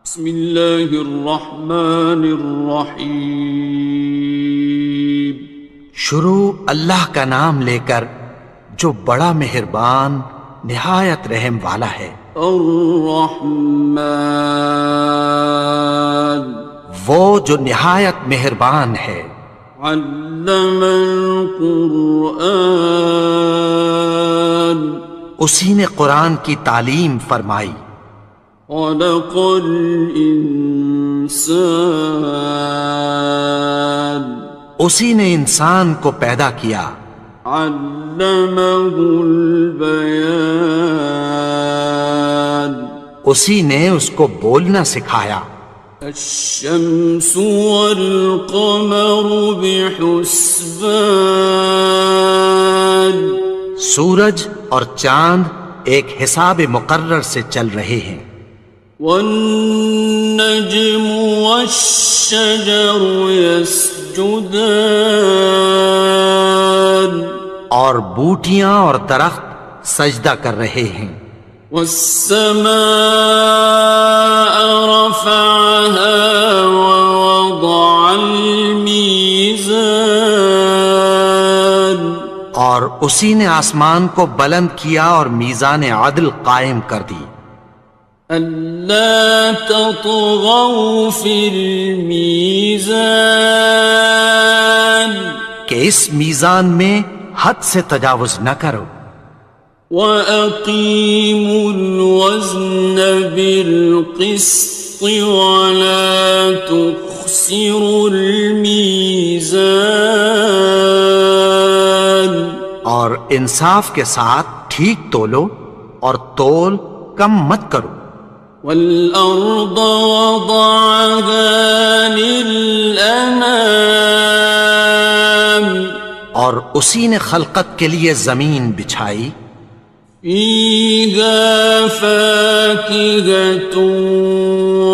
بسم اللہ الرحمن الرحیم۔ شروع اللہ کا نام لے کر جو بڑا مہربان نہایت رحم والا ہے۔ الرحمن، وہ جو نہایت مہربان ہے۔ علم القرآن، اسی نے قرآن کی تعلیم فرمائی۔ خلق الانسان، اسی نے انسان کو پیدا کیا۔ علمہ البیان، اسی نے اس کو بولنا سکھایا۔ الشمس والقمر بحسبان، سورج اور چاند ایک حساب مقرر سے چل رہے ہیں۔ والنجم والشجر يسجدان، اور بوٹیاں اور درخت سجدہ کر رہے ہیں۔ والسماء رفعها ووضع الميزان، اور اسی نے آسمان کو بلند کیا اور میزان عدل قائم کر دی۔ ألا تطغوا في الميزان، کہ اس میزان میں حد سے تجاوز نہ کرو۔ وَأَقِيمُوا الْوَزْنَ بِالْقِسْطِ وَلَا تُخْسِرُوا الْمِيزَانَ، اور انصاف کے ساتھ ٹھیک تولو اور تول کم مت کرو۔ وَالْأَرْضَ وَضَعَهَا لِلْأَنَامِ، اور اسی نے خلقت کے لیے زمین بچھائی۔ فِيهَا فَاكِهَةٌ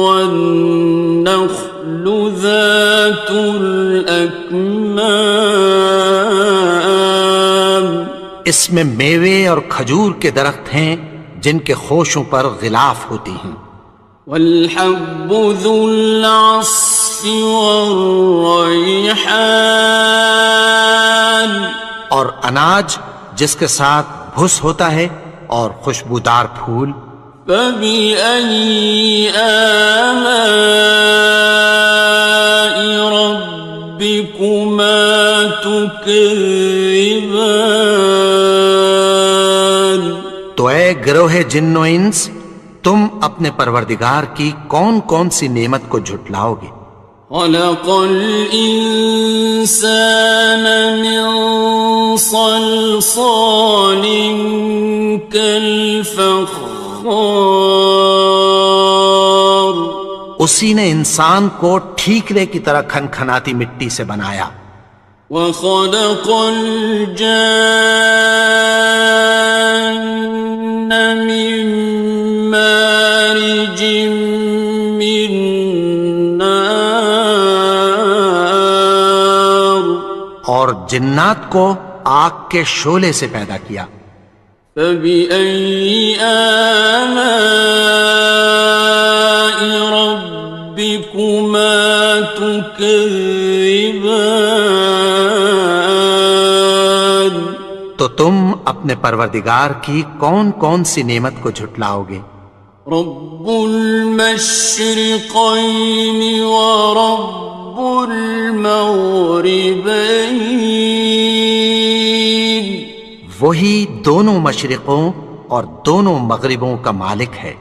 وَالنَّخْلُ ذَاتُ الْأَكْمَامِ، اس میں میوے اور کھجور کے درخت ہیں جن کے خوشوں پر غلاف ہوتی ہیں۔ وَالْحَبُّ ذُو الْعَصْفِ وَالرَّيْحَانِ، اور اناج جس کے ساتھ بھس ہوتا ہے اور خوشبودار پھول۔ فَبِأَيِّ آلَاءِ رَبِّكُمَا تُكَذِّبَانِ، تو اے گروہ جن و انس، تم اپنے پروردگار کی کون کون سی نعمت کو جھٹلاؤ گے؟ خَلَقَ الْإِنسَانَ مِنْ صَلْصَالٍ كَالْفَخَّارِ، اسی نے انسان کو ٹھیکرے کی طرح کھنکھناتی مٹی سے بنایا۔ وَخَلَقَ الْجَانَّ مِن مَّارِجٍ مِّن نَّارٍ، اور جنات کو آگ کے شعلے سے پیدا کیا۔ فَبِأَيِّ آلَاءِ رَبِّكُمَا تُكَذِّبَانِ، تو تم اپنے پروردگار کی کون کون سی نعمت کو جھٹلاؤ گے؟ رب المشرقین ورب المغربین، وہی دونوں مشرقوں اور دونوں مغربوں کا مالک ہے۔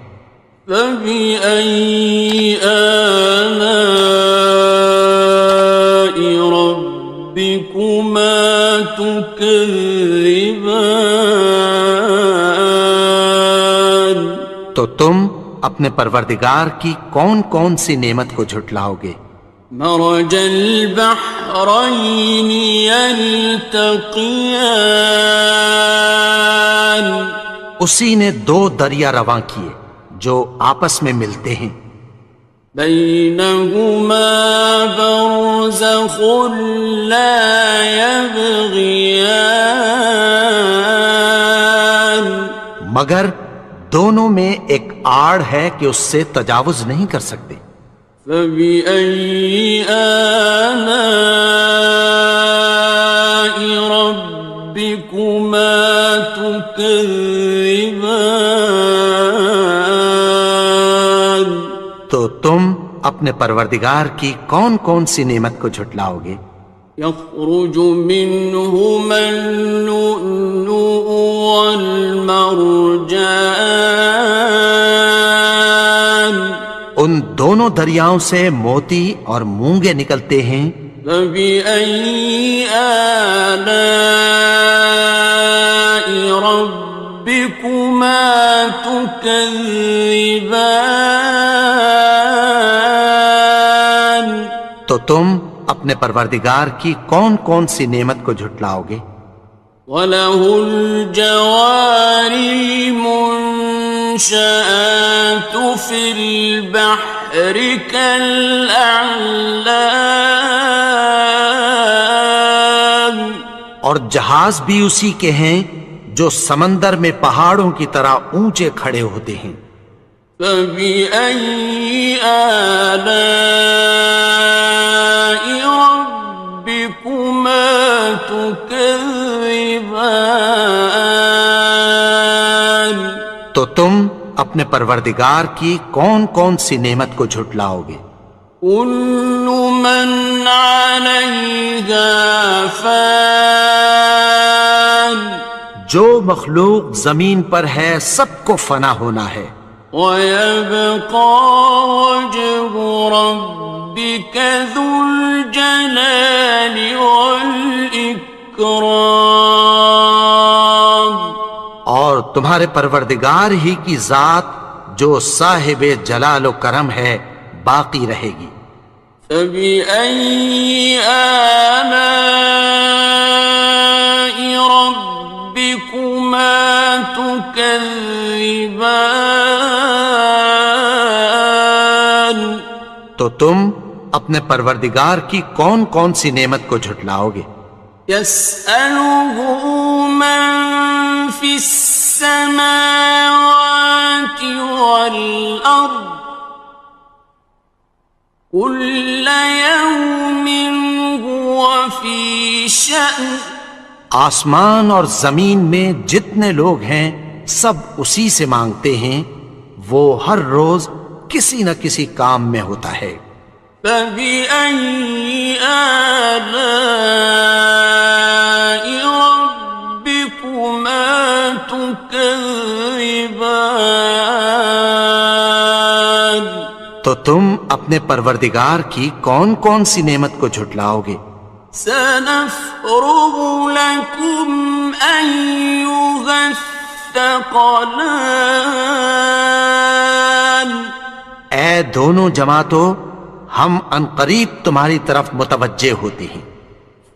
فَبِأَيِّ آلَاءِ رَبِّكُمَا تُكَذِّبَانِ، تو تم اپنے پروردگار کی کون کون سی نعمت کو جھٹلاؤ گے؟ مرج البحرین یلتقیان، اسی نے دو دریا رواں کیے جو آپس میں ملتے ہیں۔ بینہما برزخ لا یبغیان، مگر دونوں میں ایک آڑ ہے کہ اس سے تجاوز نہیں کر سکتے۔ فَبِأَيِّ آلَاءِ رَبِّكُمَا تُكَذِّبَانِ؟ تو تم اپنے پروردگار کی کون کون سی نعمت کو جھٹلاؤ گے؟ يخرج منهما اللؤلؤ والمرجان، ان دونوں دریاؤں سے موتی اور مونگے نکلتے ہیں۔ فبأي آلاء ربكما تكذبان؟ تو تم اپنے پروردگار کی کون کون سی نعمت کو جھٹلاؤ گے؟ وَلَهُ الْجَوَارِ الْمُنشَآتُ فِي الْبَحْرِ كَالْأَعْلَامِ، اور جہاز بھی اسی کے ہیں جو سمندر میں پہاڑوں کی طرح اونچے کھڑے ہوتے ہیں۔ فَبِأَيِّ آلَاءِ رَبِّكُمَا تُكَذِّبَانِ؟ تو تم اپنے پروردگار کی کون کون سی نعمت کو جھٹلاؤ گے؟ كُلُّ مَنْ عَلَيْهَا فَانٍ، جو مخلوق زمین پر ہے سب کو فنا ہونا ہے۔ وَيَبْقَى وَجْهُ رَبِّكَ ذُو الْجَلَالِ وَالْإِكْرَامِ، اور تمہارے پروردگار ہی کی ذات جو صاحب جلال و کرم ہے باقی رہے گی۔ فَبِأَيِّ آلَاءِ رَبِّكُمَا تُكَذِّبَانِ؟ تو تم اپنے پروردگار کی کون کون سی نعمت کو جھٹلاؤ گے؟ يَسْأَلُهُ مَن فِي السَّمَاوَاتِ وَالْأَرْضِ كُلَّ يَوْمٍ هُوَ فِي شَأْنٍ، آسمان اور زمین میں جتنے لوگ ہیں سب اسی سے مانگتے ہیں، وہ ہر روز کسی نہ کسی کام میں ہوتا ہے۔ فَبِأَيِّ آلَاءِ رَبِّكُمَا تُكَذِّبَانِ؟ تو تم اپنے پروردگار کی کون کون سی نعمت کو جھٹلاؤ گے؟ سَنَفْرُغُ لَكُمْ أَيُّهَ الثَّقَلَانِ، اے دونوں جماعتوں، ہم عنقریب تمہاری طرف متوجہ ہوتے ہیں۔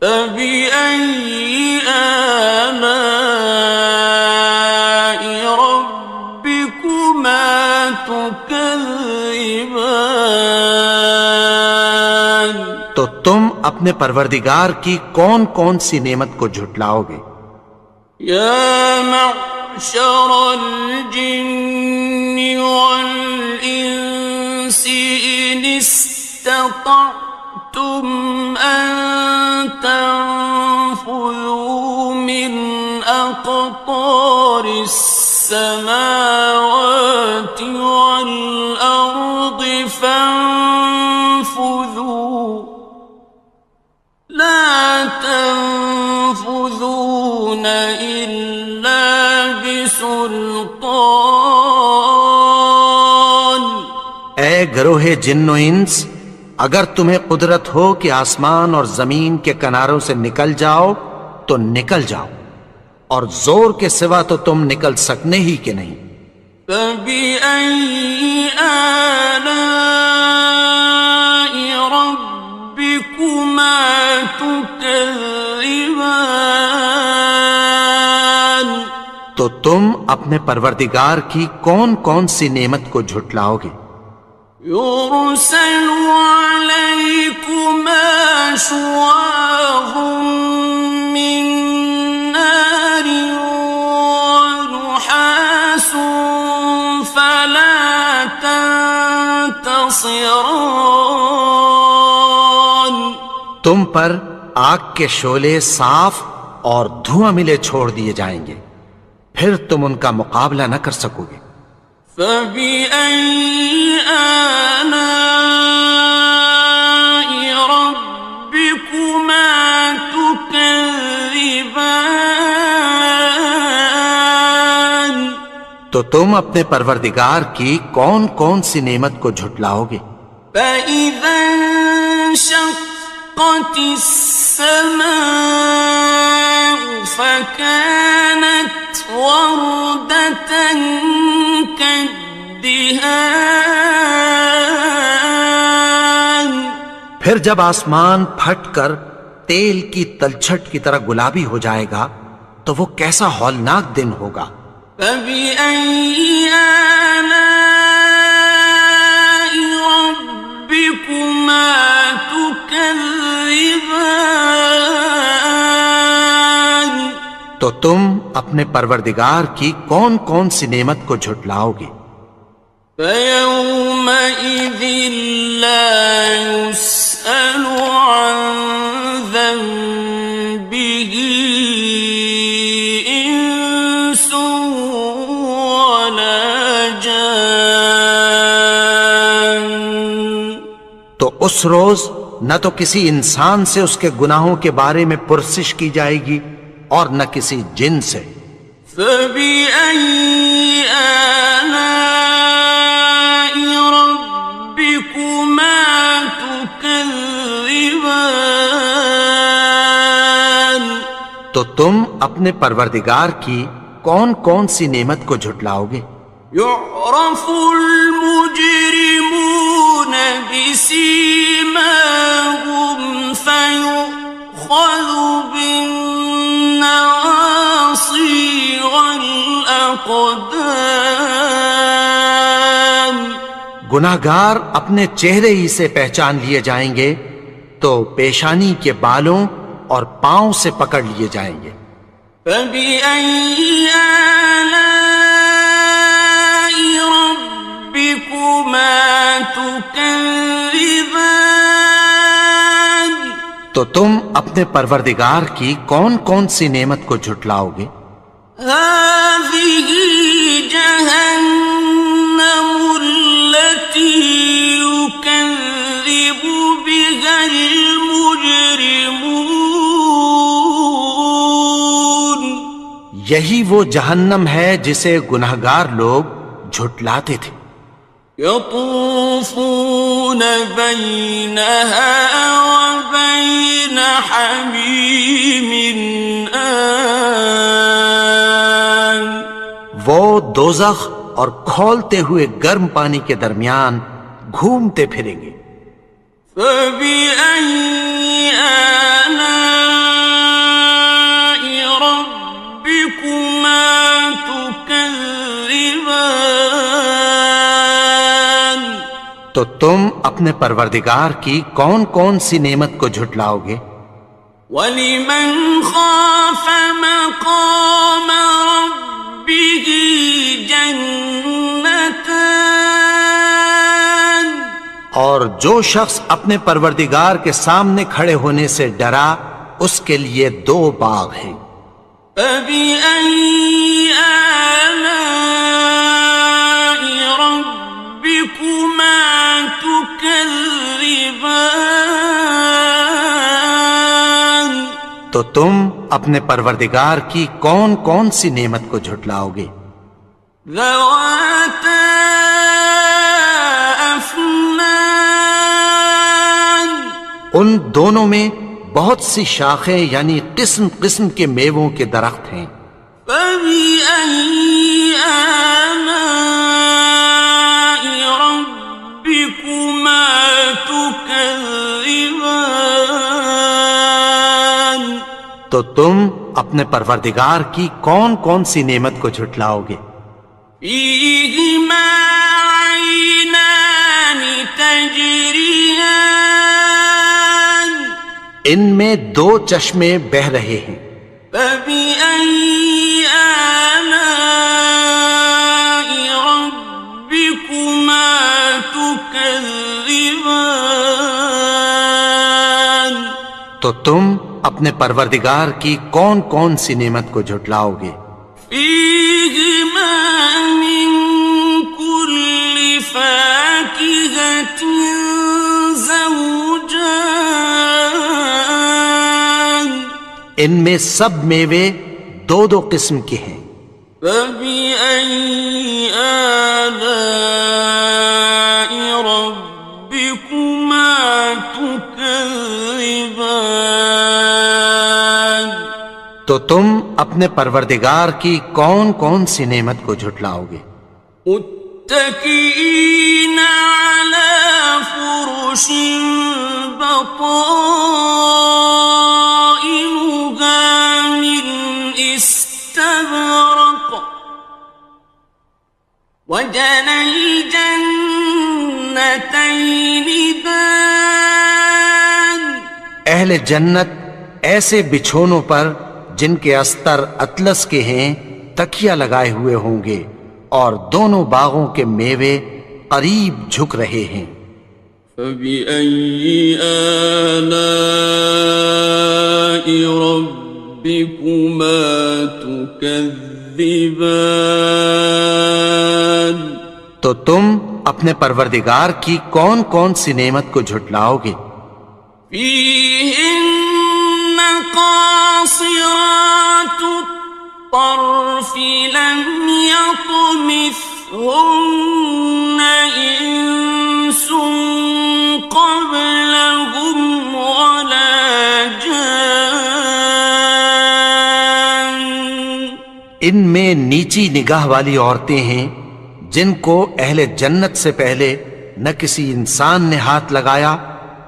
فَبِأَيِّ آلَاءِ رَبِّكُمَا تُكَذِّبَانِ؟ تو تم اپنے پروردگار کی کون کون سی نعمت کو جھٹلاؤ گے؟ يَا مَعْشَرَ الْجِنِّ وَالْإِنسِ إِنِ اسْتَطَعْتُمْ أَن تَنفُذُوا مِنْ أَقْطَارِ السَّمَاوَاتِ وَالْأَرْضِ فَانفُذُوا لَا تَنفُذُونَ إِلَّا بِسُلْطَانٍ۔ اے گروہ جن و انس، اگر تمہیں قدرت ہو کہ آسمان اور زمین کے کناروں سے نکل جاؤ تو نکل جاؤ، اور زور کے سوا تو تم نکل سکنے ہی کہ نہیں۔ فَبِأَيِّ آلَاءِ رَبِّكُمَا تُكَذِّبَانِ؟ تو تم اپنے پروردگار کی کون کون سی نعمت کو جھٹلاؤ گے؟ يُرْسَلُ عَلَيْكُمَا شُوَاظٌ مِّن نَّارٍ وَنُحَاسٌ ينتصران. تم پر آگ کے شعلے صاف اور دھواں ملے چھوڑ دیے جائیں گے، پھر تم ان کا مقابلہ نہ کر سکو گے۔ فبأي آلاء ربكما تكذبان. تو تم اپنے پروردگار کی کون کون سی نعمت کو جھٹلاؤ گے؟ فإذا انشقت السماء فكانت وردة كالدهان. پھر جب آسمان پھٹ کر تیل کی تلچھٹ کی طرح گلابی ہو جائے گا تو وہ کیسا ہولناک دن ہوگا۔ فبأي آلاء ربكما تكذبان. تو تم اپنے پروردگار کی کون کون سی نعمت کو جھٹلاؤ گے؟ فيومئذ لا يسأل عن ذنبه إنس ولا جان. تو اس روز نہ تو کسی انسان سے اس کے گناہوں کے بارے میں پرسش کی جائے گی اور نہ کسی جن سے۔ فبأي آلاء ربكما تكذبان. تو تم اپنے پروردگار کی کون کون سی نعمت کو جھٹلاؤ گے؟ يعرف المجرمون بسيماهم فيؤخذ بالنواصي والأقدام. گناہگار اپنے چہرے ہی سے پہچان لیے جائیں گے تو پیشانی کے بالوں اور پاؤں سے پکڑ لیے جائیں گے۔ فبأي آلاء ربكما تكذبان. تو تم اپنے پروردگار کی کون کون سی نعمت کو جھٹلاؤ گے؟ هذه جهنم التي يكذب بها المجرمون. یہی وہ جہنم ہے جسے گناہگار لوگ جھٹلاتے تھے۔ يطوفون بينها وبين حميم آن. وہ دوزخ اور کھولتے ہوئے گرم پانی کے درمیان گھومتے پھریں گے۔ فبأي آلاء ربكما تكذبان. تو تم اپنے پروردگار کی کون کون سی نعمت کو جھٹلاؤ گے؟ وَلِمَنْ خَافَ مَقَامَ رَبِّهِ جَنَّتَانِ. اور جو شخص اپنے پروردگار کے سامنے کھڑے ہونے سے ڈرا اس کے لیے دو باغ ہیں۔ فَبِأَيِّ آلَاءِ رَبِّكُمَا تُكَذِّبَانِ. تو تم اپنے پروردگار کی کون کون سی نعمت کو جھٹلاؤ گے؟ ذَوَاتَا أَفْنَانٍ. ان دونوں میں بہت سی شاخیں یعنی قسم قسم کے میووں کے درخت ہیں۔ فَبِأَيِّ آلَاءِ رَبِّكُمَا تُكَذِّبَانِ. تو تم اپنے پروردگار کی کون کون سی نعمت کو جھٹلاؤ گے؟ فِيهِمَا عَيْنَانِ تَجْرِيَانِ. ان میں دو چشمے بہہ رہے ہیں۔ فَبِأَيِّ آلَاءِ رَبِّكُمَا تُكَذِّبَانِ. تكذبان تو تم اپنے پروردگار کی کون کون سی نعمت کو جھٹلاؤ گے؟ فيهما من كل فاكهة زوجان ان میں سب میوے دو دو قسم کے ہیں۔ فبأي آلاء ربكما تكذبان تو تم اپنے پروردگار کی کون کون سی نعمت کو جھٹلاؤ گے؟ متكئين على فرش بطائنها من استبرق وجنى الجنتين دان اہل جنت ایسے بچھونوں پر جن کے استر اطلس کے ہیں تکیہ لگائے ہوئے ہوں گے، اور دونوں باغوں کے میوے قریب جھک رہے ہیں۔ فبأي آلاء ربكما تكذبان تو تم اپنے پروردگار کی کون کون سی نعمت کو جھٹلاؤ گے؟ فيهن قاصرات الطرف لم يطمثهن إنس قبلهم ولا جان ان میں نیچی نگاہ والی عورتیں ہیں جن کو اہل جنت سے پہلے نہ کسی انسان نے ہاتھ لگایا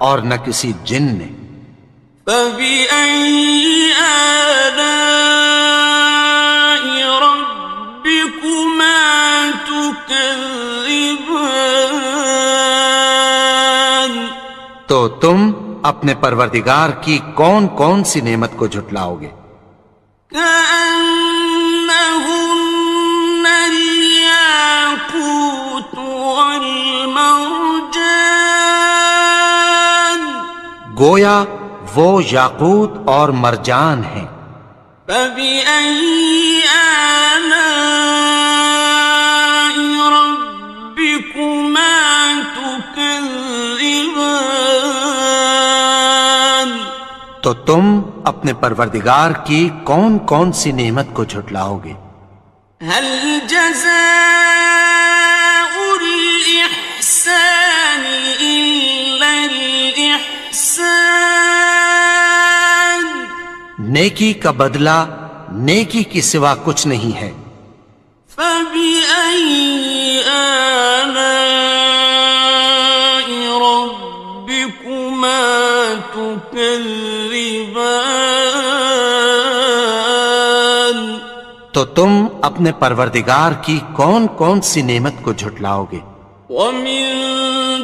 اور نہ کسی جن نے۔ فبأي آلاء ربكما تكذبان تو تم اپنے پروردگار کی کون کون سی نعمت کو جھٹلاؤ گے؟ كأنهن الياقوت والمرجان گویا وہ یاقوت اور مرجان ہیں۔ فبأي آلاء ربكما تكذبان تو تم اپنے پروردگار کی کون کون سی نعمت کو جھٹلاؤ گے؟ هل جزاء الإحسان إلا الإحسان نیکی کا بدلہ نیکی کی سوا کچھ نہیں ہے۔ فبأي آلاء ربكما تكذبان تو تم اپنے پروردگار کی کون کون سی نعمت کو جھٹلاؤ گے؟ ومن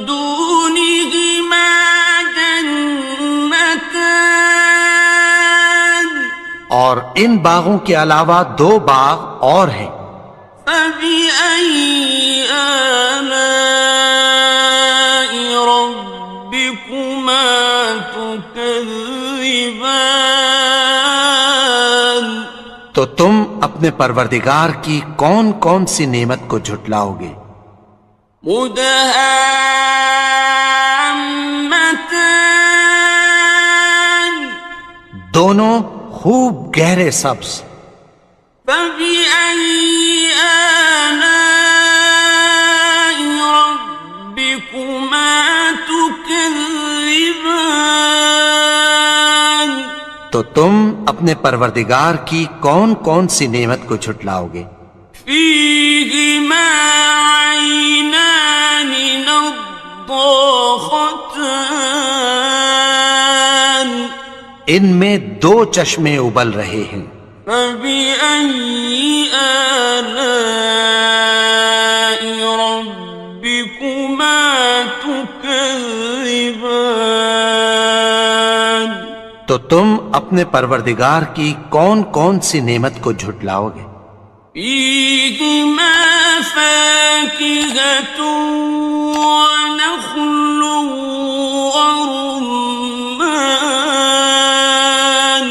دونهما جنتان اور ان باغوں کے علاوہ دو باغ اور ہیں۔ فبأي آلاء ربكما تكذبان تو تم اپنے پروردگار کی کون کون سی نعمت کو جھٹلاؤ گے؟ مدهامتان دونوں خوب گہرے سبز۔ فبأي آلاء ربكما تكذبان تو تم اپنے پروردگار کی کون کون سی نعمت کو جھٹلاؤ گے؟ فيهما عينان نضاختان ان میں دو چشمے ابل رہے ہیں۔ فبأي آلاء ربكما تكذبان تو تم اپنے پروردگار کی کون کون سی نعمت کو جھٹلاؤ گے؟ فيهما فاكهة ونخل ورمان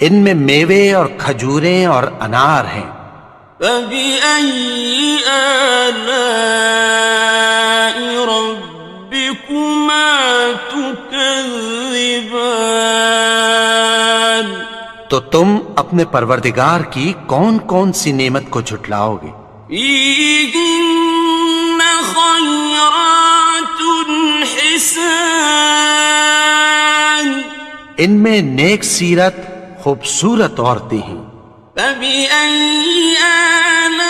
ان میں میوے اور کھجوریں اور انار ہیں. فبأي آلاء ربكما تكذبان تو تم اپنے پروردگار کی کون کون سی نعمت کو جھٹلاؤ گے؟ فيهن خيرات حسان ان میں نیک سیرت خوبصورت عورتیں ہیں. فبأي آلاء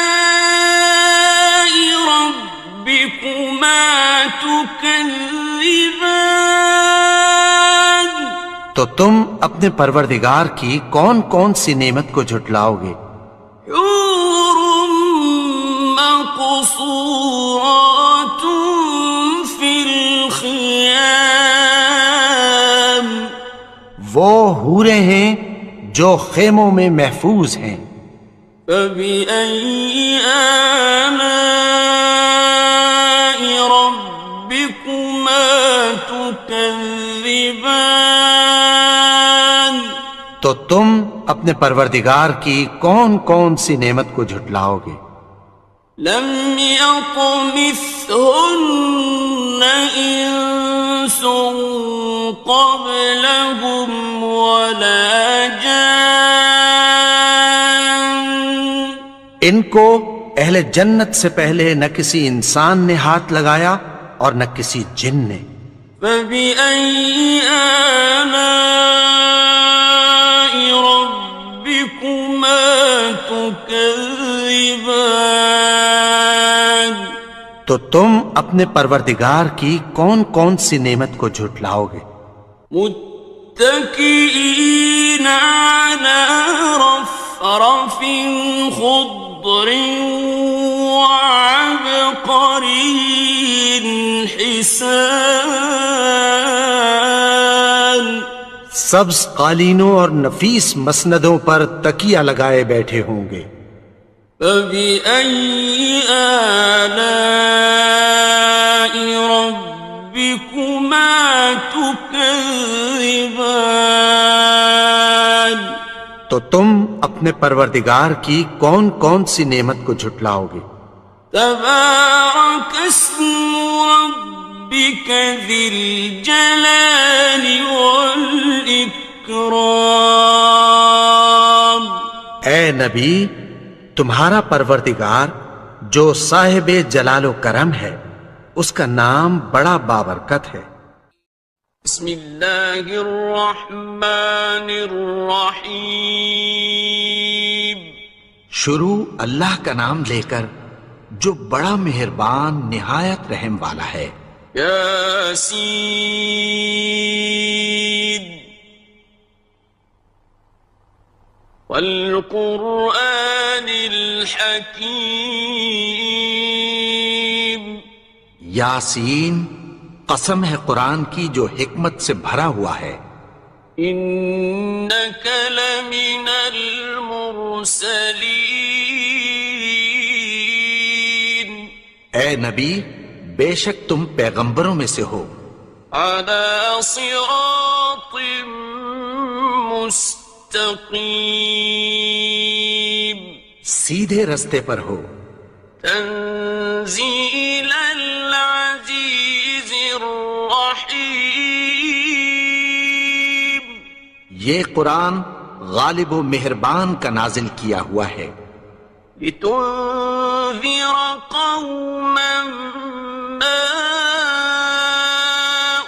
ربكما تكذبان تو تم اپنے پروردگار کی کون کون سی نعمت کو جھٹلاؤ گے؟ حور مقصورات في الخيام وہ حوریں ہیں جو خیموں میں محفوظ ہیں. فبأي آلاء ربكما تكذبان تو تم اپنے پروردگار کی کون کون سی نعمت کو جھٹلاؤ گے؟ لم يطمثهن إنس قبلهم ولا جان ان کو اہل جنت سے پہلے نہ کسی انسان نے ہاتھ لگایا اور نہ کسی جن نے. فبأي آلاء ربكما تكذبان تو تم اپنے پروردگار کی کون کون سی نعمت کو جھٹلاؤ گے؟ متكئين على رفرف خضر وعبقري حسان سبز قالینوں اور نفیس مسندوں پر تکیہ لگائے بیٹھے ہوں گے. فبأي آلاء ربكما تكذبان تو تم اپنے پروردگار کی کون کون سی نعمت کو جھٹلاؤ گے؟ تبارك اسم ربك ذي الجلال والإكرام اے نبی، تمہارا پروردگار جو صاحب جلال و کرم ہے اس کا نام بڑا بابرکت ہے. بسم اللہ الرحمن الرحیم شروع اللہ کا نام لے کر جو بڑا مہربان نہایت رحم والا ہے. یاسین والقرآن الحکیم یاسین، قسم ہے قرآن کی جو حکمت سے بھرا ہوا ہے. انک لمن المرسلین اے نبی، بے شک تم پیغمبروں میں سے ہو. علی صراط مستقیم سیدھے رستے پر ہو. تنزیل العزیز الرحیم یہ قرآن غالب و مہربان کا نازل کیا ہوا ہے. لتنذر قوما ما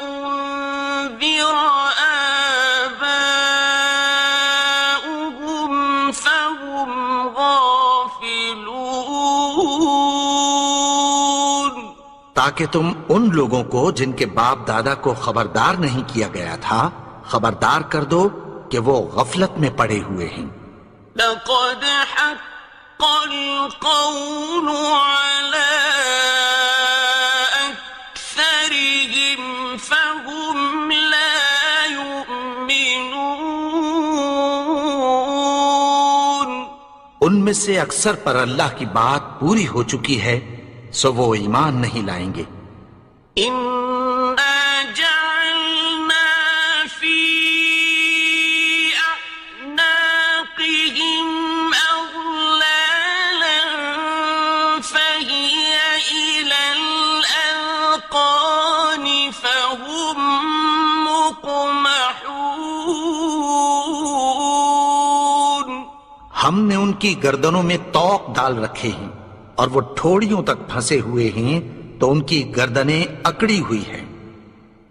انذر آباؤهم فهم غافلون تاکہ تم ان لوگوں کو جن کے باپ دادا کو خبردار نہیں کیا گیا تھا خبردار کر دو کہ وہ غفلت میں پڑے ہوئے ہیں. لقد حق القول على أكثرهم فهم لا يؤمنون میں سے اکثر پر اللہ کی بات پوری ہو چکی ہے، سو وہ ایمان نہیں لائیں گے۔ إنا جعلنا في أعناقهم أغلالا فهي إلى الأذقان فهم مقمحون۔ ہم نے ان کی گردنوں میں طوق ڈال رکھے ہیں اور وہ ٹھوڑیوں تک پھنسے ہوئے ہیں، تو ان کی گردنیں اکڑی ہوئی ہیں۔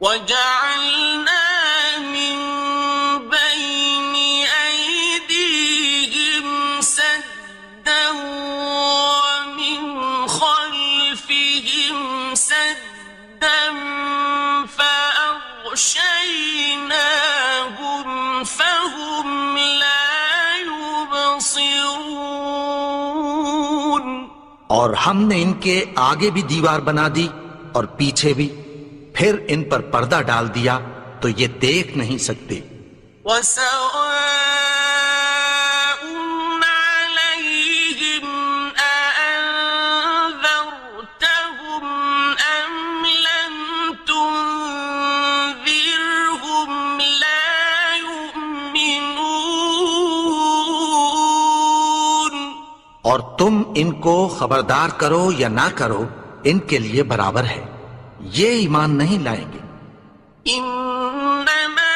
وَجَعَلْنَا مِن بَيْنِ أَيْدِيهِمْ سَدًّا وَمِنْ خَلْفِهِمْ سَدًّا فَأَغْشَيْنَاهُمْ فَهُمْ لَا يُبْصِرُونَ۔ اور ہم نے ان کے آگے بھی دیوار بنا دی اور پیچھے بھی، پھر ان پر پردہ ڈال دیا تو یہ دیکھ نہیں سکتے۔ وَسَوَاءٌ عَلَيْهِمْ أَأَنذَرْتَهُمْ أَمْ لَمْ تُنذِرْهُمْ لَا يُؤْمِنُونَ۔ اور تم ان کو خبردار کرو یا نہ کرو، ان کے لیے برابر ہے، یہ ایمان نہیں لائیں گے۔ إنما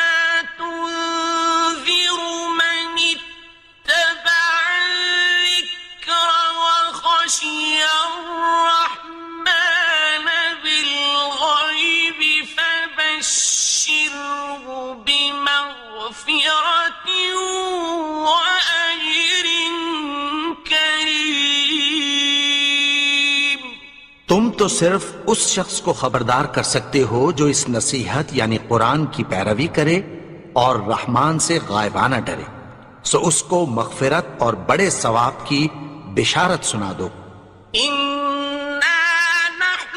تنذر من اتبع الذكر وخشي الرحمن بالغيب فبشره بمغفرة وأجر كريم۔ تم تو صرف اس شخص کو خبردار کر سکتے ہو جو اس نصیحت یعنی قرآن کی پیروی کرے اور رحمان سے غائبانہ ڈرے، سو اس کو مغفرت اور بڑے ثواب کی بشارت سنا دو۔ إنا نحن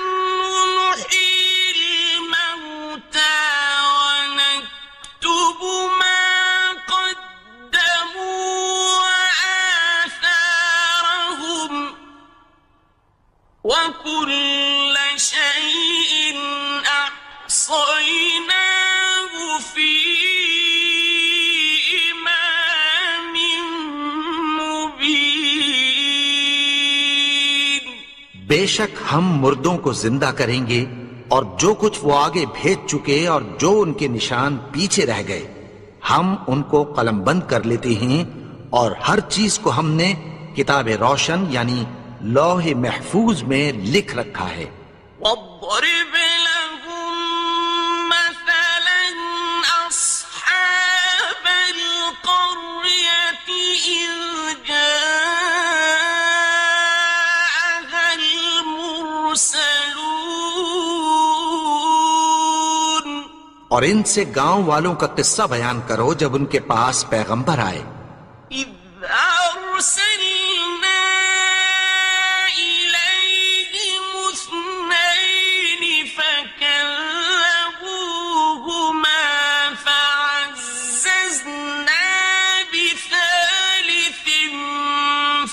نحيي الموتى ونكتب ما قدموا وآثارهم وكل شيء أحصيناه في إمام مبين۔ بے شک ہم مردوں کو زندہ کریں گے، اور جو کچھ وہ آگے بھیج چکے اور جو ان کے نشان پیچھے رہ گئے، ہم ان کو قلم بند کر لیتے ہیں، اور ہر چیز کو ہم نے کتاب روشن یعنی لوح محفوظ میں لکھ رکھا ہے۔ واضرب لهم مثلا أصحاب القرية إذ جاءها المرسلون۔ اور ان سے گاؤں والوں کا قصہ بیان کرو جب ان کے پاس پیغمبر آئے۔ إذ أرسلنا إليهم اثنين فكذبوهما فعززنا بثالث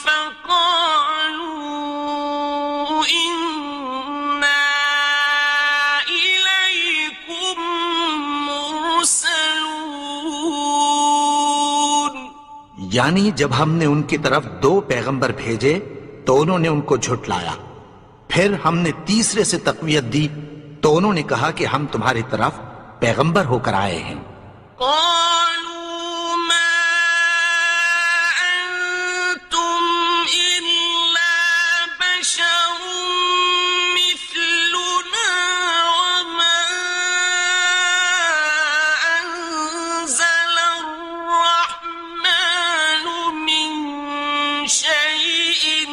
فقالوا إنا إليكم مرسلون۔ یعنی جب ہم نے ان کی طرف 2 پیغمبر بھیجے تو انہوں نے ان کو جھٹلایا، پھر ہم نے تیسرے سے تقویت دی تو انہوں نے کہا کہ ہم تمہاری طرف پیغمبر ہو کر آئے ہیں۔ قالوا ما أنتم إلا بشر مثلنا وما أنزل الرحمن من شيء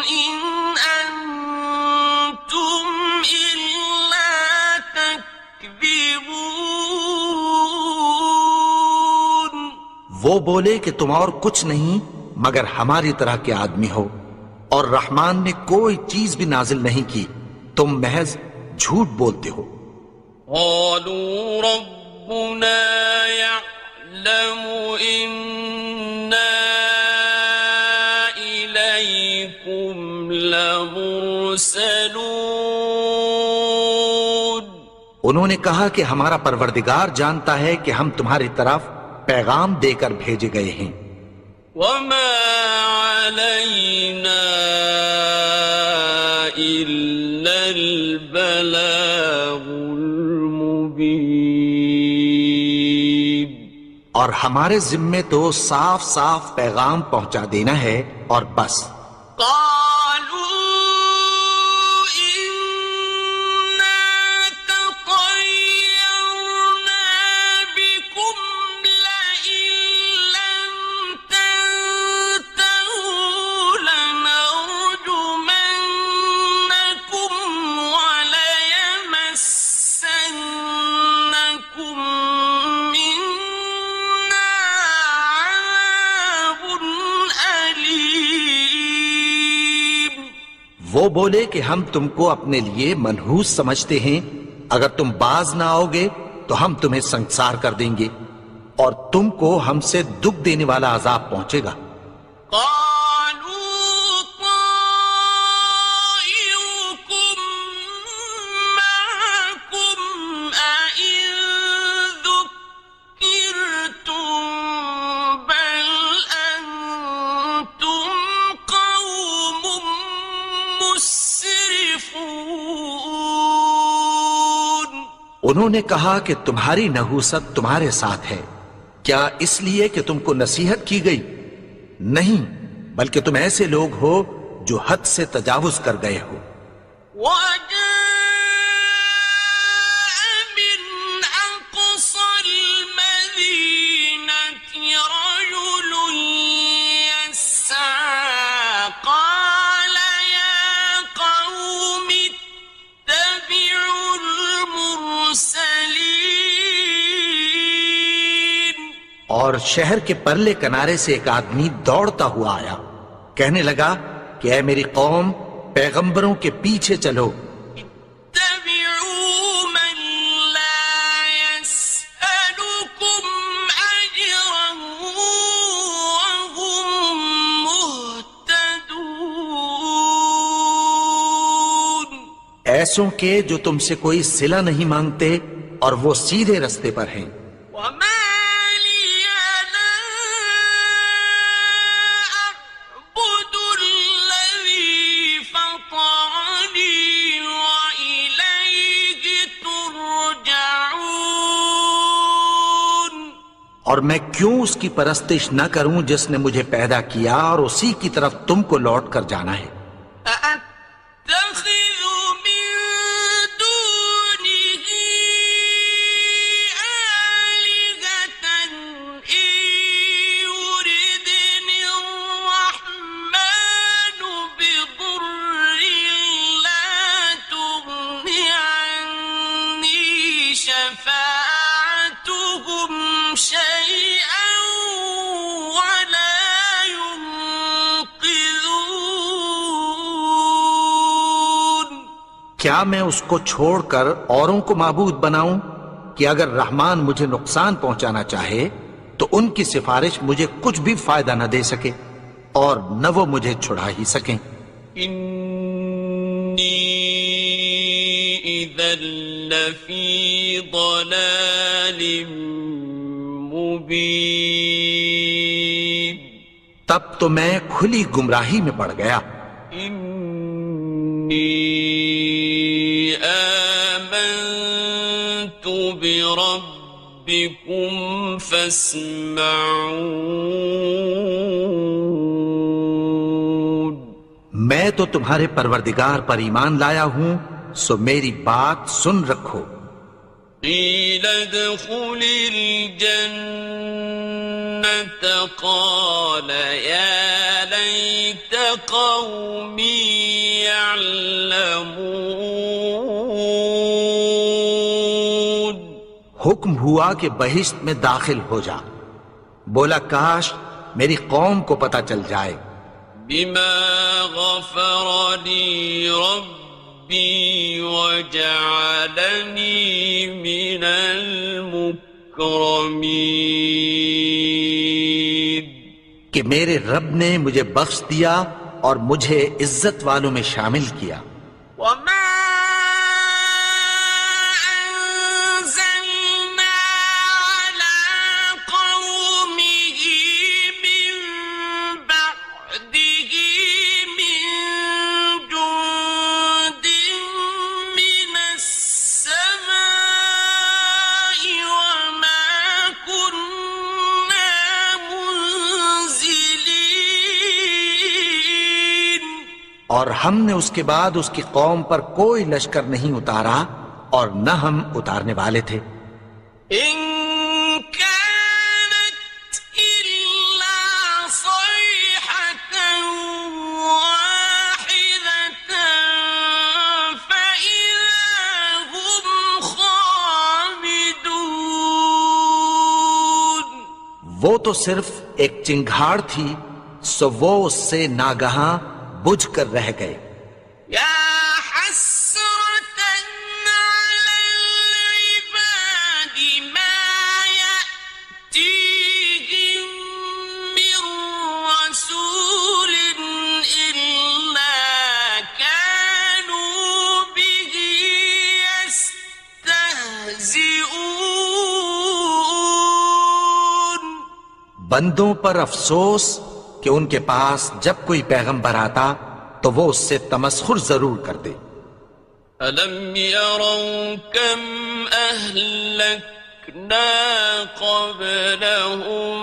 إن أنتم إلا تكذبون۔ وہ بولے کہ تم اور کچھ نہیں مگر ہماری طرح کے آدمی ہو، اور رحمان نے کوئی چیز بھی نازل نہیں کی، تم محض جھوٹ بولتے ہو۔ قالوا ربنا يعلم إنا لمرسلون انہوں نے کہا کہ ہمارا پروردگار جانتا ہے کہ ہم تمہاری طرف پیغام دے کر بھیجے گئے ہیں. وما علينا إلا البلاغ المبين اور ہمارے ذمے تو صاف صاف پیغام پہنچا دینا ہے اور بس. وہ بولے کہ ہم تم کو اپنے لیے منحوس سمجھتے ہیں، اگر تم باز نہ آؤ گے تو ہم تمہیں سنسار کر دیں گے اور تم کو ہم سے دکھ دینے والا عذاب پہنچے گا. انہوں نے کہا کہ تمہاری نحوست تمہارے ساتھ ہے، کیا اس لیے کہ تم کو نصیحت کی گئی؟ نہیں، بلکہ تم ایسے لوگ ہو جو حد سے تجاوز کر گئے ہو. اور شہر کے پرلے کنارے سے ایک آدمی دوڑتا ہوا آیا، کہنے لگا کہ اے میری قوم، پیغمبروں کے پیچھے چلو. ایسوں کے جو تم سے کوئی صلہ نہیں مانگتے اور وہ سیدھے رستے پر ہیں. اور میں کیوں اس کی پرستش نہ کروں جس نے مجھے پیدا کیا اور اسی کی طرف تم کو لوٹ کر جانا ہے. کیا میں اس کو چھوڑ کر اوروں کو معبود بناؤں کہ اگر رحمان مجھے نقصان پہنچانا چاہے تو ان کی سفارش مجھے کچھ بھی فائدہ نہ دے سکے اور نہ وہ مجھے چھڑا ہی سکیں. انی اذا لفی ضلال مبین، تب تو میں کھلی گمراہی میں پڑ گیا. آمنت بربکم فاسمعون، میں تو تمہارے پروردگار پر ایمان لایا ہوں، سو میری بات سن رکھو. قیل ادخل الجنة قال یا لیت قومی یعلمون، حکم ہوا کہ بہشت میں داخل ہو جا، بولا کاش میری قوم کو پتہ چل جائے. بما غفر لی ربی وجعلنی من المکرمین، کہ میرے رب نے مجھے بخش دیا اور مجھے عزت والوں میں شامل کیا. وما أنزلنا على قومه من بعده من جند من السماء وما كنا منزلين. اور ہم نے اس کے بعد اس کی قوم پر کوئی لشکر نہیں اتارا اور نہ ہم اتارنے والے تھے. إن كانت إلا صيحة واحدة فإذا هم خامدون. وہ تو صرف ایک چنگھاڑ تھی، سو وہ اس سے ناگہاں بجھ کر رہ گئے. يا حسرة على العباد ما يأتيهم من رسول إلا كانوا به يستهزئون. بندوں پر افسوس کہ ان کے پاس جب کوئی پیغمبر آتا تو وہ اس سے تمسخر ضرور کرتے. ألم يروا كم أهلكنا قبلهم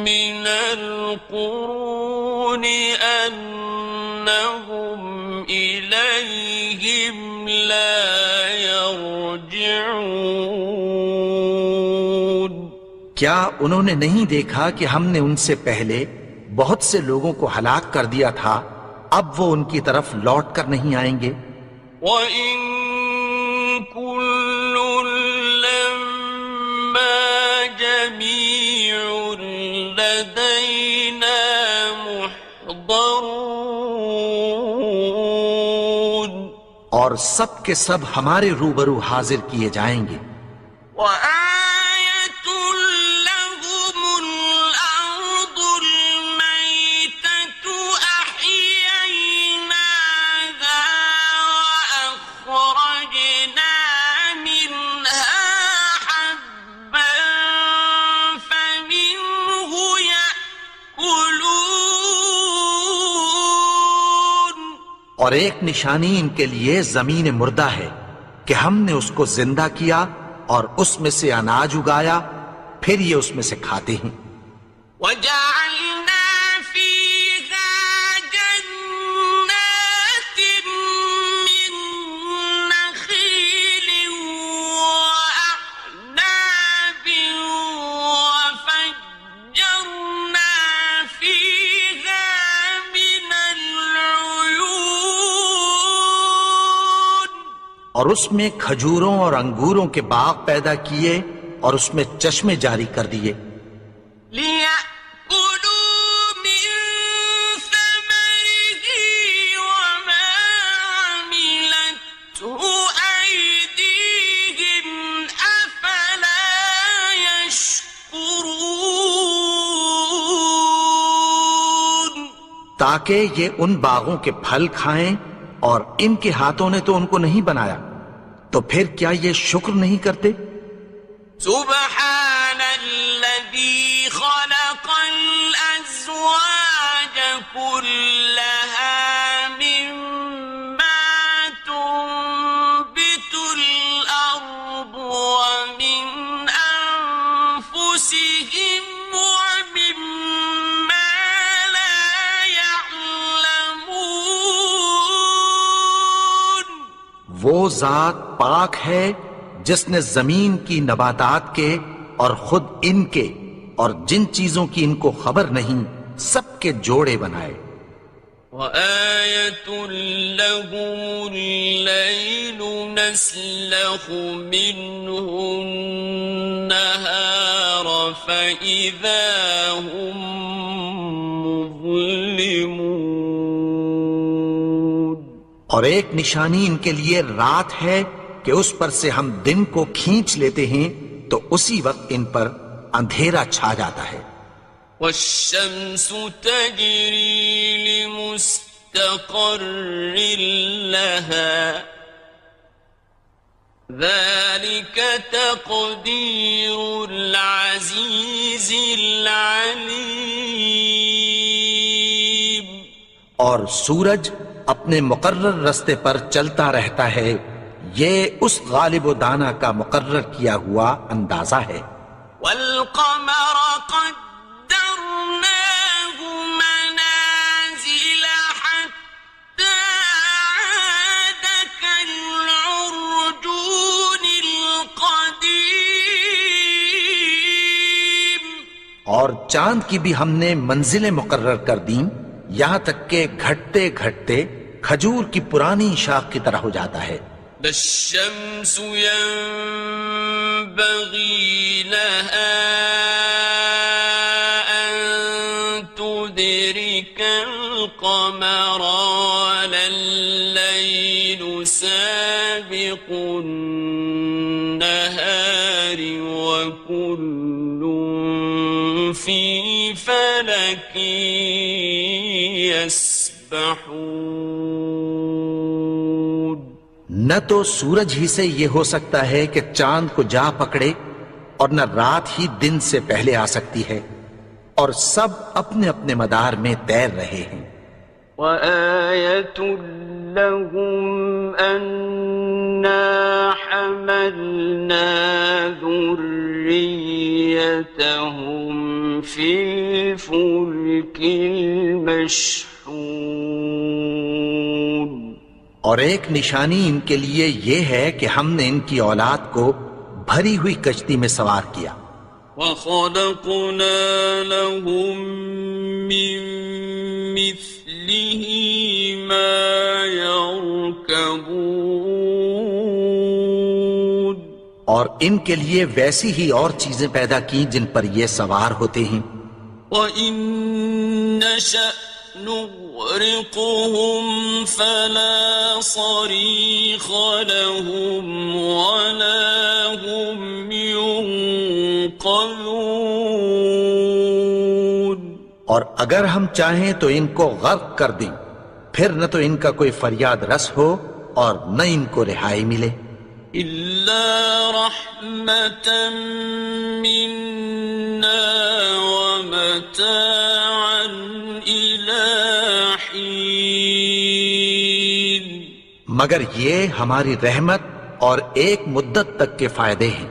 من القرون أنهم إليهم لا يرجعون. کیا انہوں نے نہیں دیکھا کہ ہم نے ان سے پہلے بہت سے لوگوں کو ہلاک کر دیا تھا، اب وہ ان کی طرف لوٹ کر نہیں آئیں گے؟ وَإِن كُلٌّ لَّمَّا جَمِيعٌ لَّدَيْنَا مُحْضَرُونَ. اور سب کے سب ہمارے روبرو حاضر کیے جائیں گے. وَآيَةٌ لَّهُمُ الْأَرْضُ الْمَيْتَةُ أَحْيَيْنَاهَا وَأَخْرَجْنَا مِنْهَا حَبًّا فَمِنْهُ يَأْكُلُونَ. اور ایک نشانی ان کے لیے زمین مردہ ہے کہ ہم نے اس کو زندہ کیا اور اس میں سے اناج اگایا، پھر یہ اس میں سے کھاتے ہیں. وَجَعَلْنَا فِيهَا جَنَّاتٍ مِّن نَّخِيلٍ وَأَعْنَابٍ وَفَجَّرْنَا فِيهَا مِنَ الْعُيُونِ. اور اس میں کھجوروں اور انگوروں کے باغ پیدا کیے اور اس میں چشمے جاری کر دیے. لِيَأْكُلُوا مِن ثَمَرِهِ وَمَا عَمِلَتْهُ أَيْدِيهِمْ أَفَلَا يَشْكُرُونَ. تاکہ یہ ان باغوں کے پھل کھائیں، اور ان کے ہاتھوں نے تو ان کو نہیں بنایا، تو پھر کیا یہ شکر نہیں کرتے؟ سبحان الذي خلق الأزواج كلها مما تنبت الأرض ومن أنفسهم ومما لا يعلمون. وہ ذات پاک ہے جس نے زمین کی نباتات کے اور خود ان کے اور جن چیزوں کی ان کو خبر نہیں سب کے جوڑے بنائے. وَآيَةٌ لَّهُمُ اللَّيْلُ نَسْلَخُ مِنْهُ النَّهَارَ فَإِذَا هُم مُظْلِمُونَ. اور ایک نشانی ان کے لیے رات ہے کہ اس پر سے ہم دن کو کھینچ لیتے ہیں تو اسی وقت ان پر اندھیرا چھا جاتا ہے. وَالشَّمْسُ تَجْرِي مستقر لها ذلك تقدير العزيز العليم. اور سورج اپنے مقرر رستے پر چلتا رہتا ہے، یہ اس غالب و دانا کا مقرر کیا ہوا اندازہ ہے. والقمر قدرناه منازل حتى عاد كالعرجون القديم. اور چاند کی بھی ہم نے منزلیں مقرر کر دیں، یہاں تک کہ گھٹتے گھٹتے کھجور کی پرانی شاخ کی طرح ہو جاتا ہے. الشمس ينبغي لها أن تدرك القمر ولا الليل سابق النهار وكل في فلك يسبحون. نہ تو سورج ہی سے یہ ہو سکتا ہے کہ چاند کو جا پکڑے، اور نہ رات ہی دن سے پہلے آ سکتی ہے، اور سب اپنے اپنے مدار میں تیر رہے ہیں. وَآيَةٌ لَهُمْ أَنَّا حَمَلْنَا ذُرِّيَّتَهُمْ فِي الْفُلْكِ الْمَشْحُونِ. اور ایک نشانی ان کے لیے یہ ہے کہ ہم نے ان کی اولاد کو بھری ہوئی کشتی میں سوار کیا. وَخَلَقْنَا لَهُم مِّن مِّثْلِهِ مَا يَرْكَبُونَ. اور ان کے لیے ویسی ہی اور چیزیں پیدا کی جن پر یہ سوار ہوتے ہیں. وَإِن نَّشَأْ نُغْرِقْهُمْ فَلَا صَرِيخَ لَهُمْ وَلَا هُمْ يُنقَذُونَ. اور اگر ہم چاہیں تو ان کو غرق کر دیں، پھر نہ تو ان کا کوئی فریاد رس ہو اور نہ ان کو رہائی ملے. إِلَّا رَحْمَةً مِّنَّا وَمَتَاعًا إِلَىٰ حِينٍ. مگر یہ ہماری رحمت اور ایک مدت تک کے فائدے ہیں.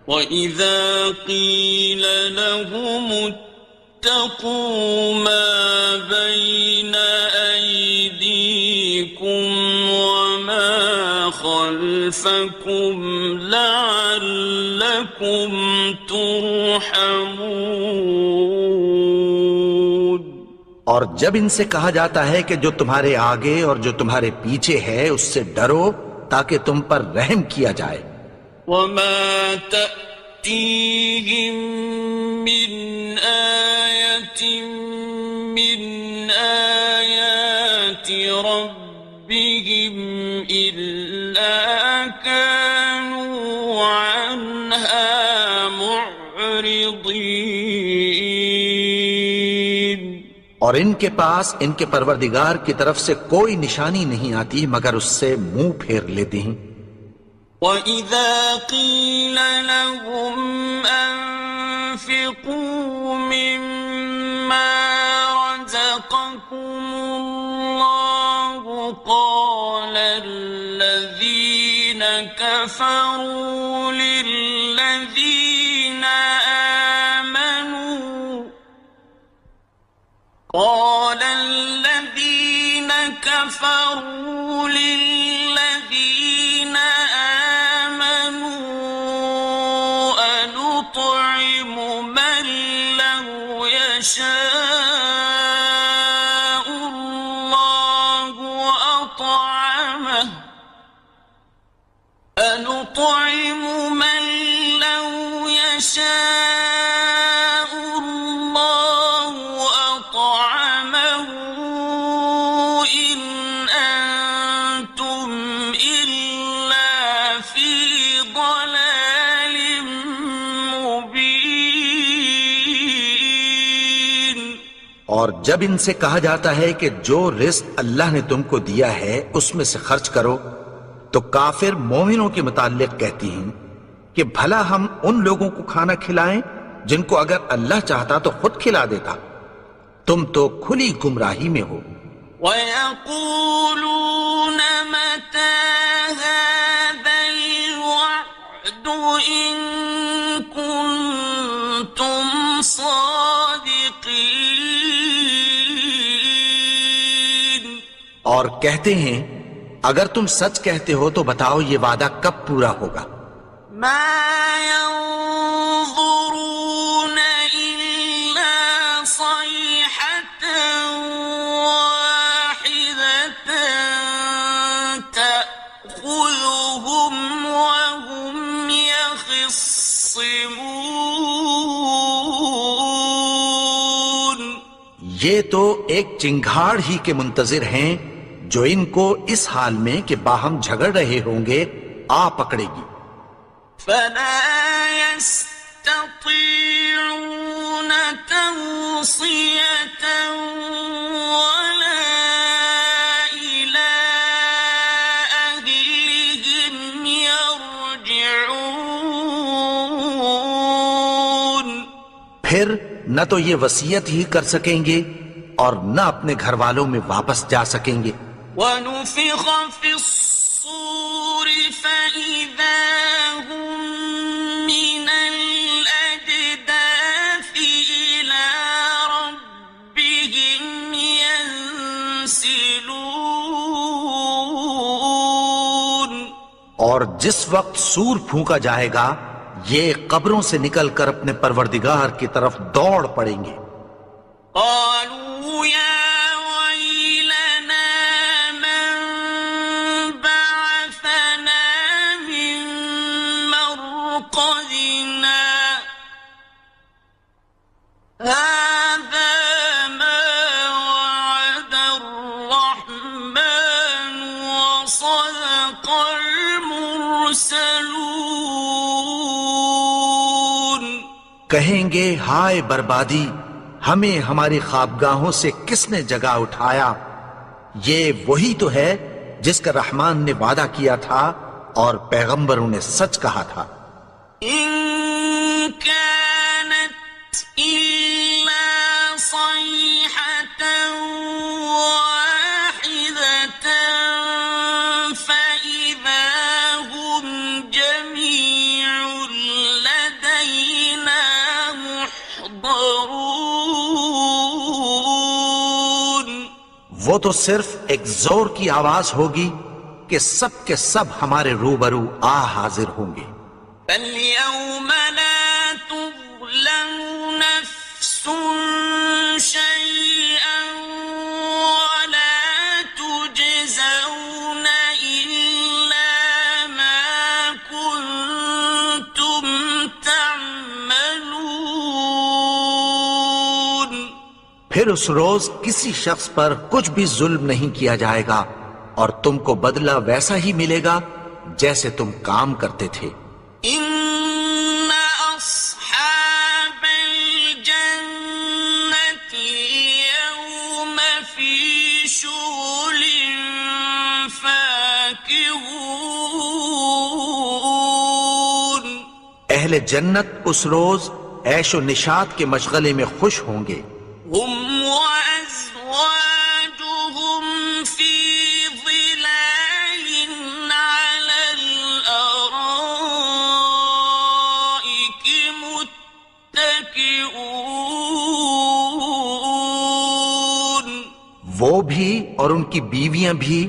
وَإِذَا قِيلَ لَهُمُ اتَّقُوا مَا بَيْنَ أَيْدِيكُمْ وَمَا خَلْفَكُمْ لَعَلَّكُمْ تُرْحَمُونَ. اور جب ان سے کہا جاتا ہے کہ جو تمہارے آگے اور جو تمہارے پیچھے ہے اس سے ڈرو تاکہ تم پر رحم کیا جائے. وَمَا تَأْتِيهِم مِّنْ آيَةٍ مِّنْ آيَاتِ رَبِّهِمْ إِلَّا كَانُوا عَنْهَا مُعْرِضِينَ. اور ان کے پاس ان کے پروردگار کی طرف سے کوئی نشانی نہیں آتی مگر اس سے منہ پھیر لیتے ہیں. وَإِذَا قِيلَ لَهُمْ أَنفِقُوا مِمَّا رَزَقَكُمُ اللَّهُ قَالَ الَّذِينَ كَفَرُوا لِلَّذِينَ آمَنُوا أَنُطْعِمُ مَن لَّوْ يَشَاءُ اللَّهُ أَطْعَمَهُ أَنُطْعِمُ مَن لَّوْ يَشَاءُ اللَّهُ أَطْعَمَهُ إِنْ اور جب ان سے کہا جاتا ہے کہ جو رزق اللہ نے تم کو دیا ہے اس میں سے خرچ کرو، تو کافر مومنوں کے متعلق کہتی ہیں کہ بھلا ہم ان لوگوں کو کھانا کھلائیں جن کو اگر اللہ چاہتا تو خود کھلا دیتا، تم تو کھلی گمراہی میں ہو۔ وَيَقُولُونَ مَتَى هَذَا الْوَعْدُ إِن كُنتُمْ صَادِقِينَ، اور کہتے ہیں اگر تم سچ کہتے ہو تو بتاؤ یہ وعدہ کب پورا ہوگا۔ مَا يَنظُرُونَ إِلَّا صَيْحَةً وَاحِدَةً تَأْخُذُهُمْ وَهُمْ يَخِصِّمُونَ، یہ تو ایک چنگھاڑ ہی کے منتظر ہیں جو ان کو اس حال میں کہ باہم جھگڑ رہے ہوں گے آ پکڑے گی۔ فَلَا يَسْتَطِيعُونَ تَوْصِيَةً وَلَا إِلَىٰ أَهْلِهِمْ يَرْجِعُونَ، پھر نہ تو یہ وصیت ہی کر سکیں گے اور نہ اپنے گھر والوں میں واپس جا سکیں گے۔ وَنُفِخَ فِي الصُّورِ فَإِذَا هُم مِّنَ الْأَجْدَاثِ إِلَىٰ رَبِّهِمْ يَنسِلُونَ، اور جس وقت سور پھونکا جائے گا یہ قبروں سے نکل کر اپنے پروردگار کی طرف دوڑ پڑیں گے۔ قالوا يا ويلنا من بعثنا من مرقدنا هذا ما وعد الرحمن وصدق المرسلون، کہیں گے ہائے بربادی، ہمیں ہماری خوابگاہوں سے کس نے جگا اٹھایا، یہ وہی تو ہے جس کا رحمان نے وعدہ کیا تھا اور پیغمبروں نے سچ کہا تھا۔ إن كانت إلا صيحة واحدة فإذا هم جميع لدينا محضرون، وہ تو صرف ایک زور کی آواز ہوگی کہ سب کے سب ہمارے روبرو آ حاضر ہوں گے۔ فَالْيَوْمَ لَا تُظْلَمُ نَفْسٌ شَيْئًا وَلَا تُجْزَوْنَ إِلَّا مَا كُنتُمْ تَعْمَلُونَ، پھر اس روز کسی شخص پر کچھ بھی ظلم نہیں کیا جائے گا اور تم کو بدلہ ویسا ہی ملے گا جیسے تم کام کرتے تھے۔ إِنَّ أَصْحَابَ الْجَنَّةِ الْيَوْمَ فِي شُغُلٍ فَاكِهُونَ، اہل جنت اس روز عیش و نشاط کے مشغلے میں خوش ہوں گے۔ هُمْ وَأَزْوَاجُهُمْ فِي ظِلَالٍ عَلَى الْأَرَائِكِ مُتَّكِئُونَ، وہ بھی اور ان کی بیویاں بھی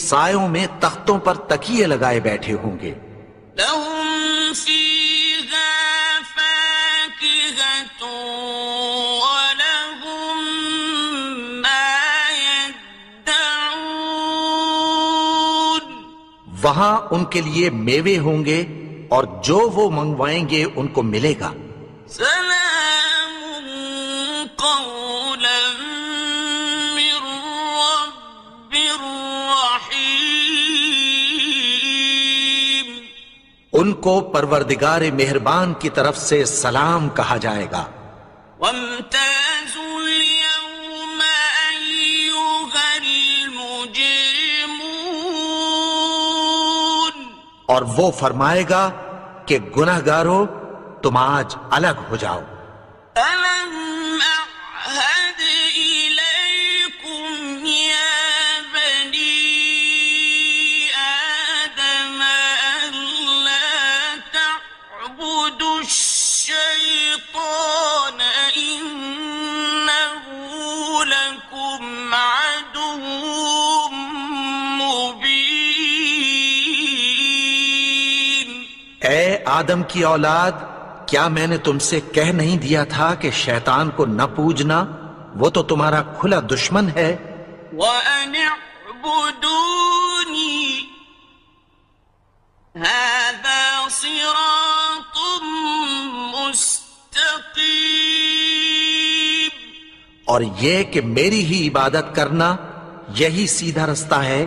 سایوں میں تختوں پر تکیے لگائے بیٹھے ہوں گے۔ لَهُمْ فِيهَا فَاكِهَةٌ وَلَهُم مَّا يَدَّعُونَ، وہاں ان کے لیے میوے ہوں گے اور جو وہ منگوائیں گے ان کو ملے گا۔ سلام قولا من رب رحیم، ان کو پروردگار مہربان کی طرف سے سلام کہا جائے گا۔ وامتازوا اليوم اور وہ فرمائے گا کہ گنہگارو تم آج الگ ہو جاؤ۔ ألم أعهد إليكم يا بني آدم ألا تعبدوا الشيطان إنه لكم عدو مبين۔ اے آدم کی اولاد، کیا میں نے تم سے کہہ نہیں دیا تھا کہ شیطان کو نہ پوجنا، وہ تو تمہارا کھلا دشمن ہے۔ وَأَنِ اعْبُدُونِي هَذَا صِرَاطٌ مُسْتَقِيمٌ۔ اور یہ کہ میری ہی عبادت کرنا یہی سیدھا رستہ ہے۔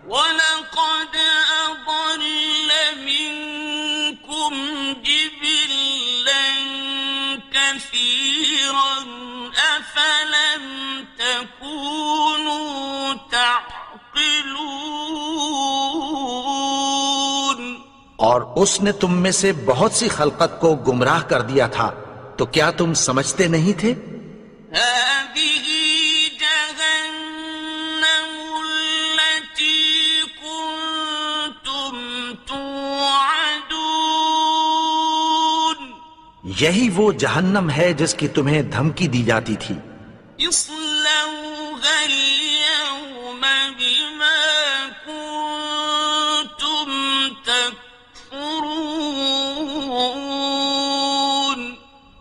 وَلَقَدْ أَضَلَّ مِنكُمْ جِبِلًّا كَثِيرًا أَفَلَمْ تَكُونُوا تَعْقِلُونَ۔ اور اس نے تم میں سے بہت سی خلقت کو گمراہ کر دیا تھا، تو کیا تم سمجھتے نہیں تھے؟ هذه جهنم التي كنتم توعدون۔ یہی وہ جہنم ہے جس کی تمہیں دھمکی دی جاتی تھی۔ اصلوها اليوم بما كنتم تكفرون۔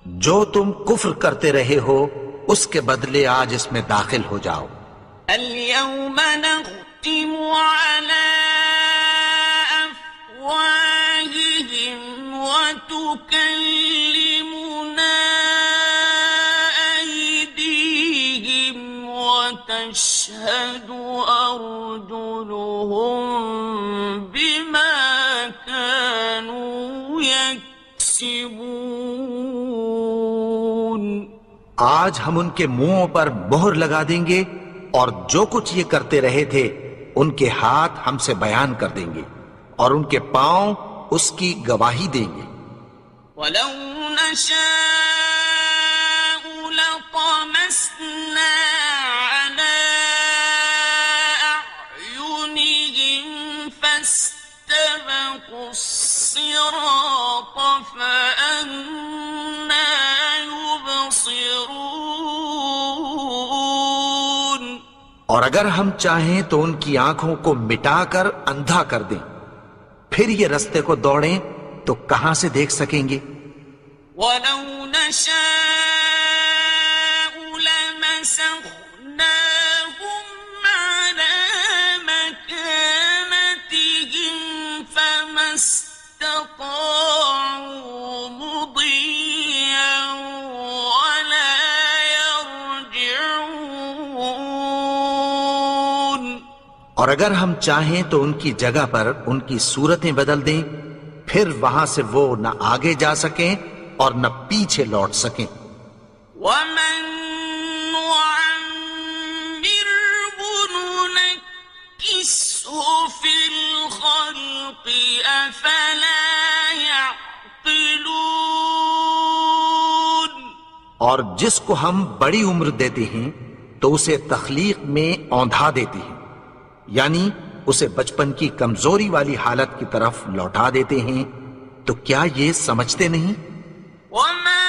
جو تم کفر کرتے رہے ہو اس کے بدلے آج اس میں داخل ہو جاؤ۔ اليوم نختم على أفواههم وتكلمنا أيديهم وتشهد أرجلهم بما كانوا يكسبون۔ آج ہم ان کے منہوں پر مہر لگا دیں گے، اور جو کچھ یہ کرتے رہے تھے ان کے ہاتھ ہم سے بیان کر دیں گے، اور ان کے پاؤں اس کی گواہی دیں گے۔ وَلَوْ نَشَاءُ لَطَمَسْنَا عَلَىٰ أَعْيُنِهِمْ فَاسْتَبَقُوا الصِّرَاطَ فَأَنَّىٰ يُبْصِرُونَ۔ اور اگر ہم چاہیں تو ان کی آنکھوں کو مٹا کر اندھا کر دیں، پھر یہ رستے کو دوڑیں تو کہاں سے دیکھ سکیں گے؟ وَلَوْ نَشَاءُ لَمَسَخْنَاهُمْ عَلَىٰ مَكَانَتِهِمْ فَمَا اسْتَطَاعُوا مُضِيًّا وَلَا يَرْجِعُونَ۔ اور اگر ہم چاہیں تو ان کی جگہ پر ان کی صورتیں بدل دیں، پھر وہاں سے وہ نہ آگے جا سکیں اور نہ پیچھے لوٹ سکیں۔ وَمَن نُّعَمِّرْهُ نُنَكِّسْهُ فِي الْخَلْقِ أَفَلَا يَعْقِلُونَ۔ اور جس کو ہم بڑی عمر دیتے ہیں تو اسے تخلیق میں اوندھا دیتے ہیں، یعنی اسے بچپن کی کمزوری والی حالت کی طرف لوٹا دیتے ہیں، تو کیا یہ سمجھتے نہیں؟ وَمَا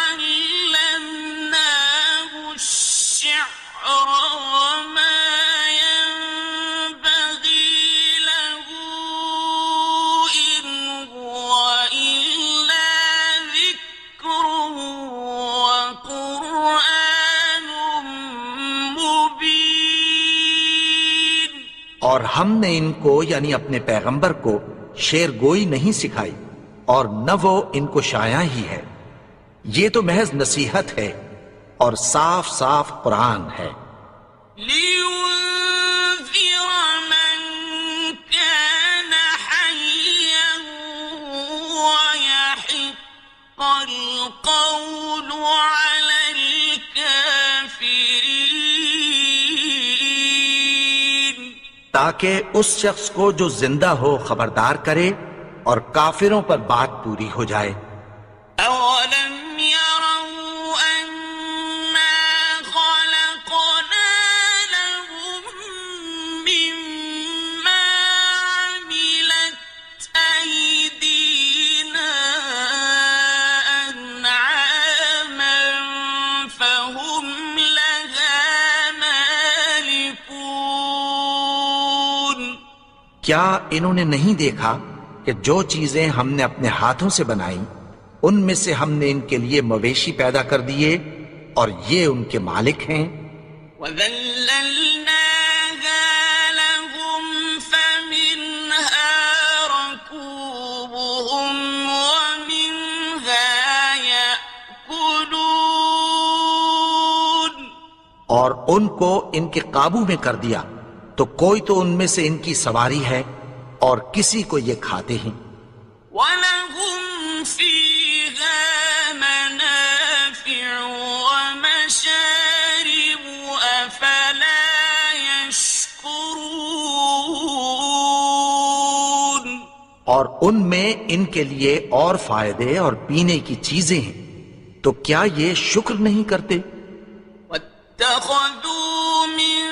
عَلَّمْنَاهُ الشِّعْرَ وَمَا يَنبَغِي لَهُ إِنْ هُوَ إِلَّا ذِكْرٌ وَقُرْآنٌ مُبِينٌ۔ اور ہم نے ان کو یعنی اپنے پیغمبر کو شعر گوئی نہیں سکھائی، اور نہ وہ ان کو شایع ہی ہے، یہ تو محض نصیحت ہے اور صاف صاف قرآن ہے۔ لِيُنذِرَ مَن كَانَ حَيًّا وَيَحِقَّ الْقَوْلُ عَلَى الْكَافِرِينَ۔ تاکہ اس شخص کو جو زندہ ہو خبردار کرے اور کافروں پر بات پوری ہو جائے۔ أَوَلَمْ يَرَوْا أَنَّا خَلَقْنَا لَهُم مِّمَّا عَمِلَتْ أَيْدِينَا أَنْعَامًا فَهُمْ لَهَا مَالِكُونَ۔ کیا انہوں نے نہیں دیکھا کہ جو چیزیں ہم نے اپنے ہاتھوں سے بنائیں ان میں سے ہم نے ان کے لیے مویشی پیدا کر دیے اور یہ ان کے مالک ہیں؟ وَذَلَّلْنَاهَا لَهُمْ فَمِنْهَا رَكُوبُهُمْ وَمِنْهَا يَأْكُلُونَ۔ اور ان کو ان کے قابو میں کر دیا تو کوئی تو ان میں سے ان کی سواری ہے اور کسی کو یہ کھاتے ہیں۔ وَلَهُمْ فِيهَا مَنَافِعُ وَمَشَارِبُ أَفَلَا يَشْكُرُونَ۔ اور ان میں ان کے لیے اور فائدے اور پینے کی چیزیں ہیں، تو کیا یہ شکر نہیں کرتے؟ وَاتَّخَذُوا مِن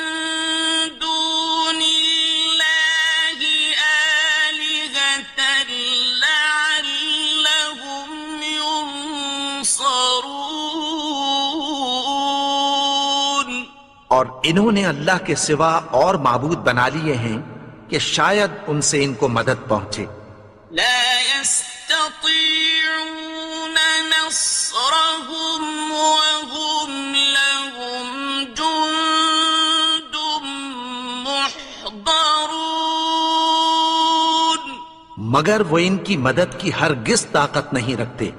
دُونِ اللَّهِ آلِهَةً لَعَلَّهُمْ يُنصَرُونَ۔ اور انہوں نے اللہ کے سوا اور معبود بنا لیے ہیں کہ شاید ان سے ان کو مدد پہنچے۔ لا يستطيعون نصرهم وهم لهم جند محضرون۔ مگر وہ ان کی مدد کی ہرگز طاقت نہیں رکھتے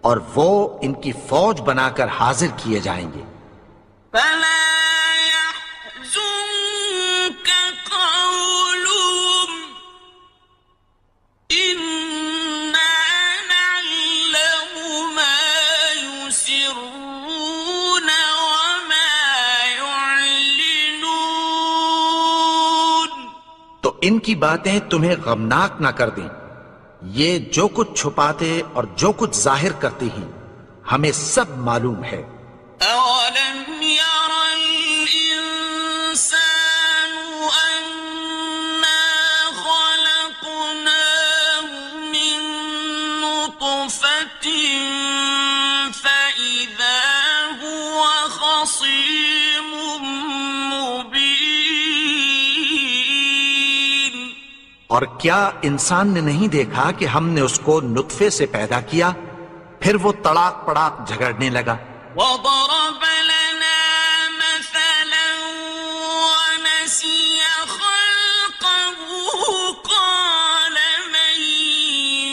اور وہ ان کی فوج بنا کر حاضر کیے جائیں گے۔ فلا يحزنك قولهم إنا نعلم ما يسرون وما يعلنون۔ تو ان کی باتیں تمہیں غمناک نہ کر دیں، یہ جو کچھ چھپاتے اور جو کچھ ظاہر کرتے ہیں ہمیں سب معلوم ہے۔ أَوَلَمْ يَرَ الْإِنسَانُ أَنَّا خَلَقْنَاهُ مِن نُّطْفَةٍ فَإِذَا هُوَ خَصِيمٌ مُّبِينٌ۔ اور کیا انسان نے نہیں دیکھا کہ ہم نے اس کو نطفے سے پیدا کیا، پھر وہ تڑاک پڑاک جھگڑنے لگا۔ وَضَرَبَ لَنَا مَثَلًا وَنَسِيَ خَلْقَهُ قَالَ مَن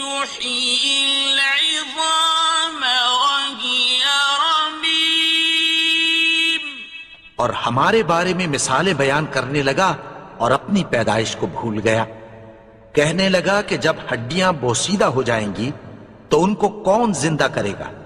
يُحْيِي الْعِظَامَ وَهِيَ رَمِيمٌ۔ اور ہمارے بارے میں مثالیں بیان کرنے لگا اور اپنی پیدائش کو بھول گیا۔ کہنے لگا کہ جب ہڈیاں بوسیدہ ہو جائیں گی تو ان کو کون زندہ کرے گا؟